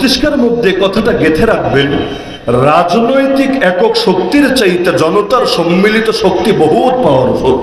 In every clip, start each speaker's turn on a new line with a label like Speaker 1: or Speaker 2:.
Speaker 1: মস্তিষ্কের মধ্যে কথাটা গেঁথে রাখবেন, রাজনৈতিক একক শক্তির চাইতে জনতার সম্মিলিত শক্তি বহুত পাওয়ারফুল।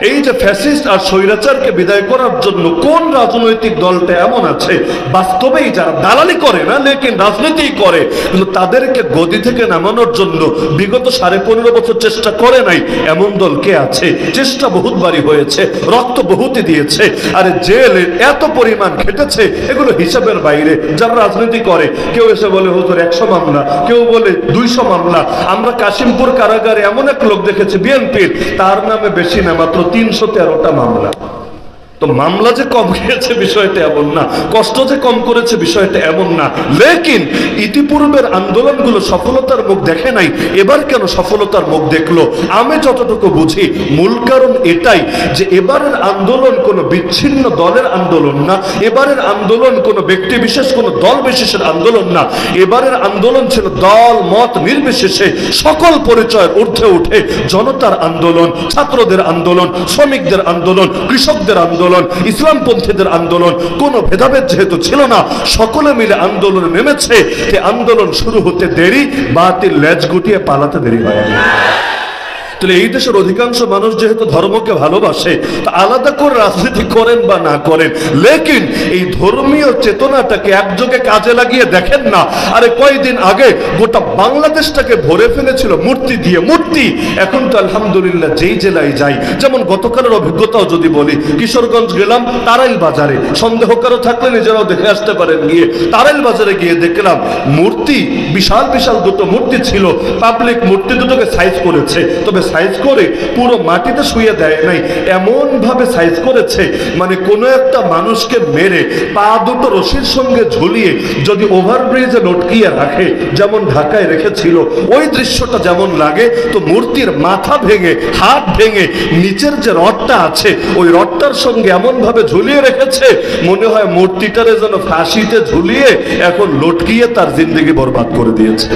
Speaker 1: এই যে ফ্যাসিস্ট আর স্বৈরাচারকে বিদায় করার জন্য কোন রাজনৈতিক দলটা এমন আছে বাস্তবেই যারা দালালি করে না, লেকিন রাজনীতি করে, কিন্তু তাদেরকে গদি থেকে নামানোর জন্য বিগত 15.5 বছর চেষ্টা করে নাই এমন দল কে আছে? চেষ্টা বহুতবারই হয়েছে, রক্ত বহুতই দিয়েছে, আরে জেলে এত পরিমাণ খেটেছে, এগুলো হিসাবের বাইরে। যারা রাজনীতি করে কেউ এসে বলে হুজুর 100 মামলা, কেউ বলে 200 মামলা। আমরা কাশিমপুর কারাগারে এমন এক লোক দেখেছি বিএনপির, তার নামে বেশি না, মাত্র 313টা মামলা। তো মামলা যে কম খেয়েছে বিষয়টা এমন না, কষ্ট যে কম করেছে বিষয়টা এমন না, লেকিন ইতিপূর্বের আন্দোলনগুলো সফলতার মুখ দেখে নাই, এবার কেন সফলতার মুখ দেখলো? আমি যতটুকু বুঝি মূল কারণ এটাই যে এবারের আন্দোলন কোনো বিচ্ছিন্ন দলের আন্দোলন না, এবারের আন্দোলন কোনো ব্যক্তি বিশেষ কোনো দল বিশেষের আন্দোলন না, এবারের আন্দোলন ছিল দল মত নির্বিশেষে সকল পরিচয়ের ঊর্ধ্বে উঠে জনতার আন্দোলন, ছাত্রদের আন্দোলন, শ্রমিকদের আন্দোলন, কৃষকদের আন্দোলন, ইসলামপন্থীদের আন্দোলন। কোন ভেদাভেদ যেহেতু ছিল না, সকলে মিলে আন্দোলনে নেমেছে। আন্দোলন শুরু হতে দেরি, বাতিল লেজ গুটিয়ে পালাতে দেরি হয় না। তাহলে এই দেশের অধিকাংশ মানুষ যেহেতু ধর্মকে ভালোবাসে, তা আলাদা করে রাজনীতি করেন বা না করেন, লেকিন এই ধর্মীয় চেতনাটাকে একযোগে কাজে লাগিয়ে দেখেন না। আরে কয়েকদিন আগে গোটা বাংলাদেশটাকে ভরে ফেলেছিল মূর্তি দিয়ে, মূর্তি। এখন তো আলহামদুলিল্লাহ যেই জেলায় যাই, যেমন গতকালের অভিজ্ঞতাও যদি বলি, কিশোরগঞ্জ গেলাম, তারাইল বাজারে, সন্দেহ কারো থাকলে নিজেরাও দেখে আসতে পারেন গিয়ে, তারাইল বাজারে গিয়ে দেখলাম মূর্তি, বিশাল বিশাল দুটো মূর্তি ছিল, পাবলিক মূর্তি দুটোকে সাইজ করেছে, তবে সাইজ করে পুরো মাটিতে শুয়ে দেয় নাই, এমন ভাবে সাইজ করেছে মানে কোনো একটা মানুষকে মেরে পা দুটো রশির সঙ্গে ঝুলিয়ে যদি ওভারব্রিজে লটকিয়ে রাখে, যেমন ঢাকায় রেখেছিল, ওই দৃশ্যটা যেমন লাগে, তো মূর্তির মাথা ভেঙে, হাত ভেঙে, নিচের যে রডটা আছে ওই রডটার সঙ্গে এমন ভাবে ঝুলিয়ে রেখেছে, মনে হয় মূর্তিটারে যেন ফাঁসিতে ঝুলিয়ে এখন লটকিয়ে তার জিন্দগি বরবাদ করে দিয়েছে।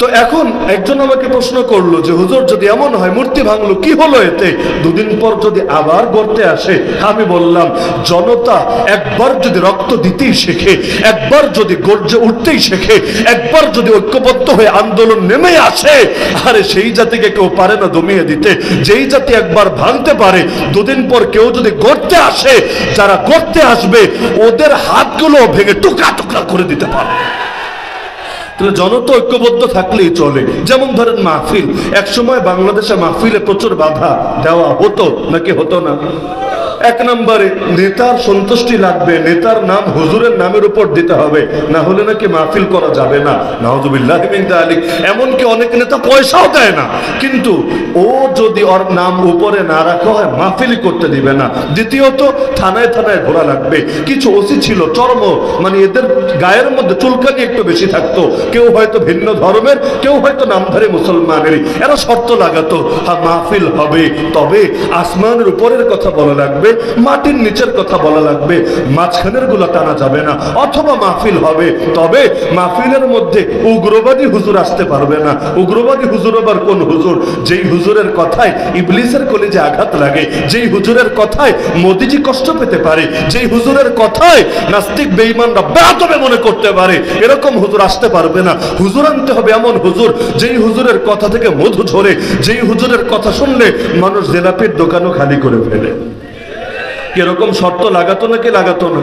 Speaker 1: তো এখন একজন আমাকে প্রশ্ন করলো যে হুজুর যদি এমন হয় মূর্তি ভাঙলো, কি হলো এতে? দুদিন পর যদি আবার গড়তে আসে, আমি বললাম জনতা একবার যদি রক্ত দিতেই শেখে, একবার যদি গর্জে উঠতেই শেখে, একবার যদি ঐক্যবদ্ধ হয়ে আন্দোলন নেমে আসে, আরে সেই জাতিকে কেউ পারে না দমিয়ে দিতে। যেই জাতি একবার ভাঙতে পারে, দুদিন পর কেউ যদি গড়তে আসে, যারা গড়তে আসবে ওদের হাতগুলো ভেঙে টুকরা টুকরা করে দিতে পারে। জনতা ঐক্যবদ্ধ থাকলেই চলে। যেমন ধরেন মাহফিল, একসময় বাংলাদেশে মাহফিলে প্রচুর বাধা দেওয়া হতো নাকি হতো না? এক নম্বরে নেতার সন্তুষ্টি লাগবে, নেতার নাম হুজুরের নামের উপর দিতে হবে, না হলে নাকি মাহফিল করা যাবে না। নাউযুবিল্লাহ মিন যালিক। এমনকি অনেক নেতা পয়সাও দেয় না, কিন্তু ও যদি ওর নাম উপরে না রাখা হয় মাহফিলই করতে দিবে না। দ্বিতীয়ত থানায় থানায় ঘোরা লাগবে। কিছু ওসি ছিল চর্ম, মানে এদের গায়ের মধ্যে চুলকানি একটু বেশি থাকতো, কেউ হয়তো ভিন্ন ধর্মের, কেউ হয়তো নামধারী মুসলমানেরই, এরা শর্ত লাগাতো হ্যাঁ মাহফিল হবে, তবে আসমানের উপরের কথা বলা লাগবে, মাটির নিচের কথা বলা লাগবে, মাঝখানের গুলা টানা যাবে না। অথবা মাহফিল হবে, তবে মাহফিলের মধ্যে উগ্রবাদী হুজুর আসতে পারবে না। উগ্রবাদী হুজুর আবার কোন হুজুর? যেই হুজুরের কথায় ইবলিসের কলিজে আঘাত লাগে, যেই হুজুরের কথায় মোদিজি কষ্ট পেতে পারে, যেই হুজুরের কথায় নাস্তিক বেঈমানরা বেয়াদবে মনে করতে পারে, এরকম হুজুর আসতে পারবে না। হুজুর আনতে হবে এমন হুজুর, যেই হুজুরের কথা থেকে মধু ঝরে, যেই হুজুরের কথা শুনলে মানুষ জিলাপির দোকানও খালি করে ফেলে। এরকম শর্ত লাগাতো নাকি লাগাতো না?